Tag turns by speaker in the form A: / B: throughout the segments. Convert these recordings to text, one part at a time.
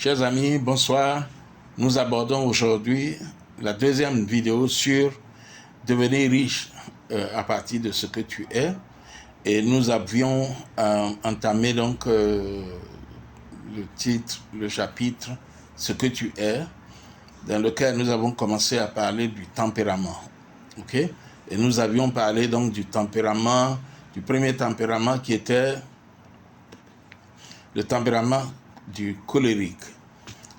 A: Chers amis, bonsoir. Nous abordons aujourd'hui la deuxième vidéo sur devenir riche à partir de ce que tu es. Et nous avions entamé donc le titre, le chapitre « Ce que tu es », dans lequel nous avons commencé à parler du tempérament. Ok? Et nous avions parlé donc du tempérament, du premier tempérament qui était le tempérament du colérique.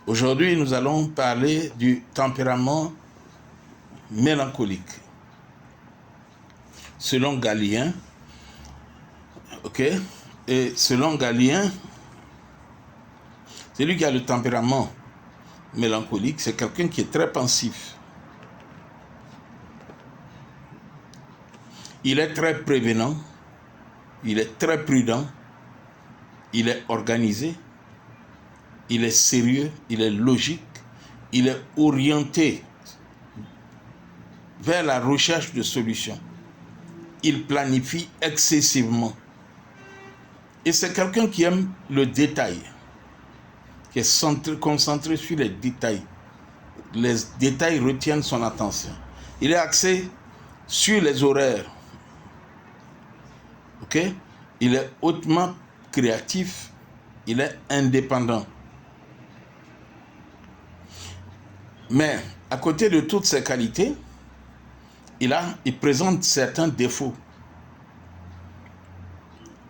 A: Aujourd'hui, nous allons parler du tempérament mélancolique. Selon Galien, ok? Et selon Galien, celui qui a le tempérament mélancolique, c'est quelqu'un qui est très pensif. Il est très prévenant, il est très prudent, il est organisé, il est sérieux, il est logique, il est orienté vers la recherche de solutions. Il planifie excessivement. Et c'est quelqu'un qui aime le détail, qui est concentré sur les détails. Les détails retiennent son attention. Il est axé sur les horaires. Ok? Il est hautement créatif, il est indépendant. Mais à côté de toutes ces qualités, il présente certains défauts.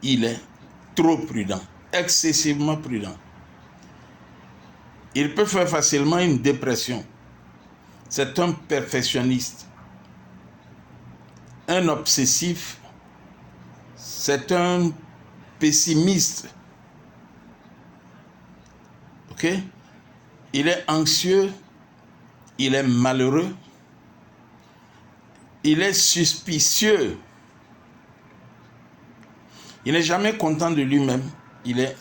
A: Il est trop prudent, excessivement prudent. Il peut faire facilement une dépression. C'est un perfectionniste, un obsessif, c'est un pessimiste. Ok? Il est anxieux, il est malheureux, il est suspicieux. Il n'est jamais content de lui-même. Il est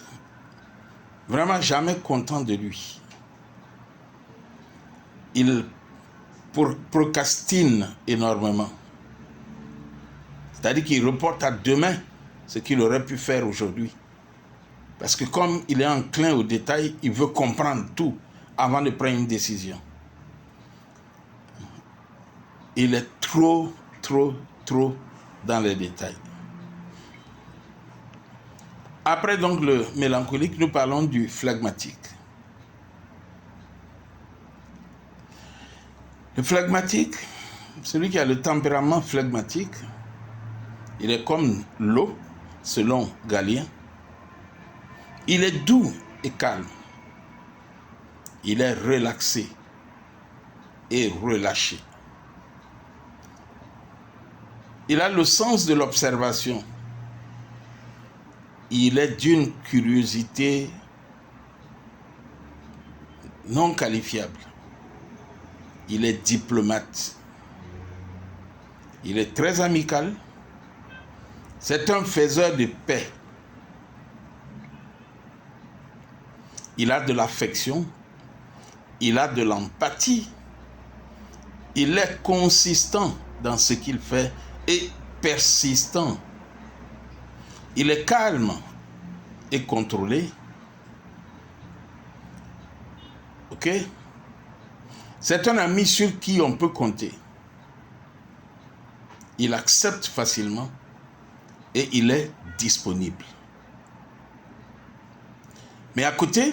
A: vraiment jamais content de lui. Il procrastine énormément. C'est-à-dire qu'il reporte à demain ce qu'il aurait pu faire aujourd'hui. Parce que comme il est enclin au détail, il veut comprendre tout avant de prendre une décision. Il est trop dans les détails. Après donc le mélancolique, nous parlons du phlegmatique. Le phlegmatique, celui qui a le tempérament phlegmatique, il est comme l'eau, selon Galien. Il est doux et calme. Il est relaxé et relâché. Il a le sens de l'observation. Il est d'une curiosité non qualifiable. Il est diplomate. Il est très amical. C'est un faiseur de paix. Il a de l'affection. Il a de l'empathie. Il est consistant dans ce qu'il fait et persistant. Il est calme et contrôlé. Ok? C'est un ami sur qui on peut compter. Il accepte facilement et il est disponible. Mais à côté,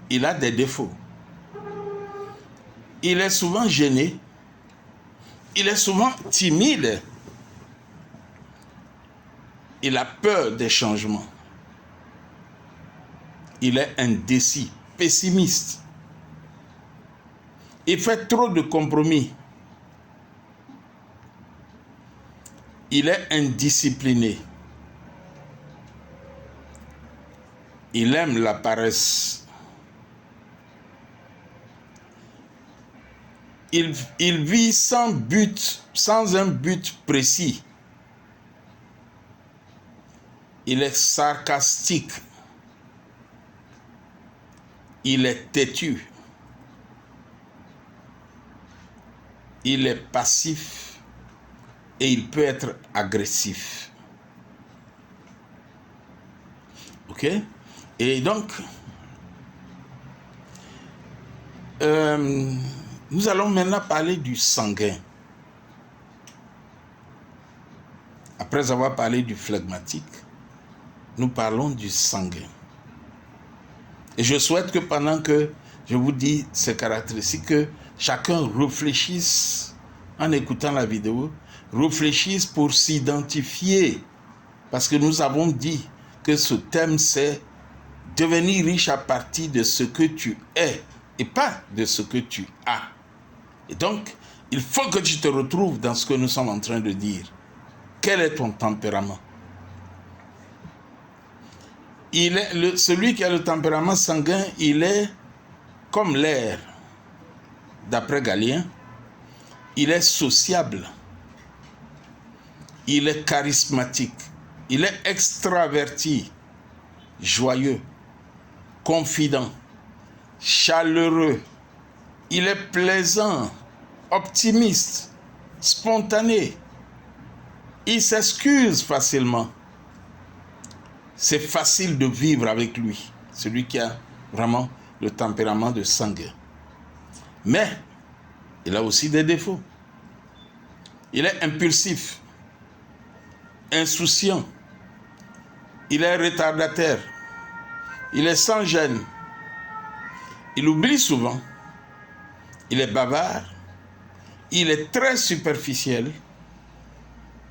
A: il a des défauts. Il est souvent gêné. Il est souvent timide. Il a peur des changements. Il est indécis, pessimiste. Il fait trop de compromis. Il est indiscipliné. Il aime la paresse. Il vit sans but, sans un but précis. Il est sarcastique. Il est têtu. Il est passif et il peut être agressif. Ok? Et donc, Nous allons maintenant parler du sanguin. Après avoir parlé du phlegmatique, nous parlons du sanguin. Et je souhaite que pendant que je vous dis ces caractéristiques, que chacun réfléchisse en écoutant la vidéo, réfléchisse pour s'identifier. Parce que nous avons dit que ce thème, c'est devenir riche à partir de ce que tu es et pas de ce que tu as. Et donc, il faut que tu te retrouves dans ce que nous sommes en train de dire. Quel est ton tempérament? Celui qui a le tempérament sanguin, il est comme l'air, d'après Galien. Il est sociable, il est charismatique, il est extraverti, joyeux, confident, chaleureux, il est plaisant, optimiste, spontané, il s'excuse facilement. C'est facile de vivre avec lui, celui qui a vraiment le tempérament de sanguin. Mais il a aussi des défauts. Il est impulsif, insouciant, il est retardataire, il est sans gêne, il oublie souvent, il est bavard, il est très superficiel,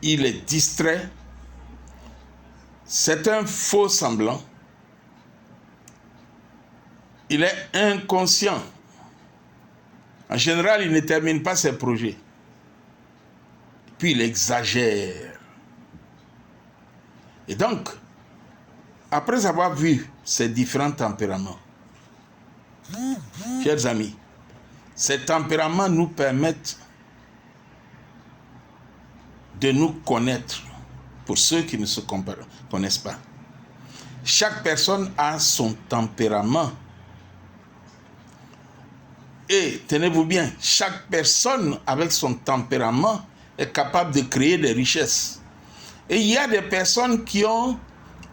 A: il est distrait, c'est un faux semblant, il est inconscient. En général, il ne termine pas ses projets. Puis il exagère. Et donc, après avoir vu ces différents tempéraments, chers amis, ces tempéraments nous permettent de nous connaître, pour ceux qui ne se connaissent pas. Chaque personne a son tempérament. Et tenez-vous bien, chaque personne avec son tempérament est capable de créer des richesses. Et il y a des personnes qui ont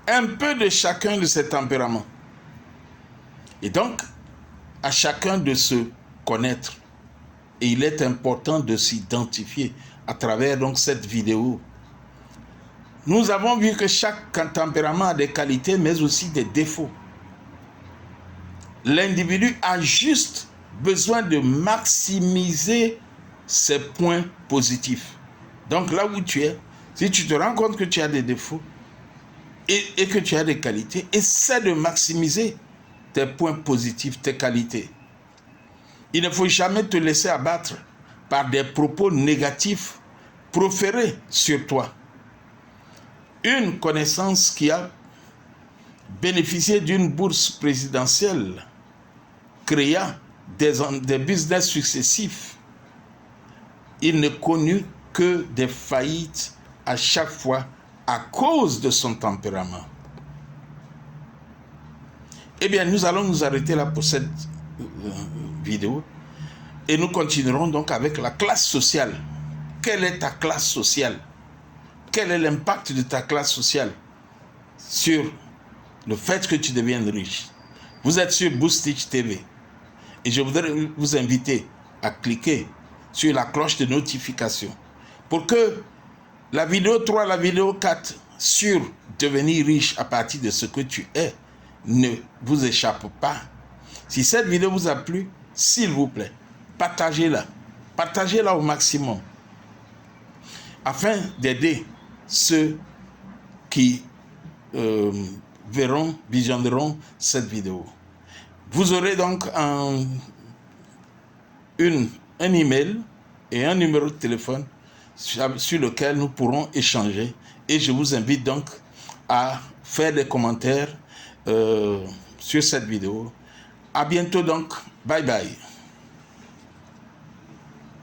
A: un peu de chacun de ces tempéraments. Et donc, à chacun de se connaître. Et il est important de s'identifier à travers donc cette vidéo. Nous avons vu que chaque tempérament a des qualités, mais aussi des défauts. L'individu a juste besoin de maximiser ses points positifs. Donc là où tu es, si tu te rends compte que tu as des défauts et que tu as des qualités, essaie de maximiser tes points positifs, tes qualités. Il ne faut jamais te laisser abattre par des propos négatifs proférés sur toi. Une connaissance qui a bénéficié d'une bourse présidentielle créa des business successifs. Il ne connut que des faillites à chaque fois à cause de son tempérament. Eh bien, nous allons nous arrêter là pour cette vidéo et nous continuerons donc avec la classe sociale. Quelle est ta classe sociale? Quel est l'impact de ta classe sociale sur le fait que tu deviennes riche? Vous êtes sur Boostich TV et je voudrais vous inviter à cliquer sur la cloche de notification pour que la vidéo 3, la vidéo 4 sur devenir riche à partir de ce que tu es ne vous échappe pas. Si cette vidéo vous a plu, s'il vous plaît, partagez-la. Partagez-la au maximum afin d'aider ceux qui visionneront cette vidéo. Vous aurez donc un email et un numéro de téléphone sur lequel nous pourrons échanger. Et je vous invite donc à faire des commentaires sur cette vidéo. À bientôt donc. Bye bye.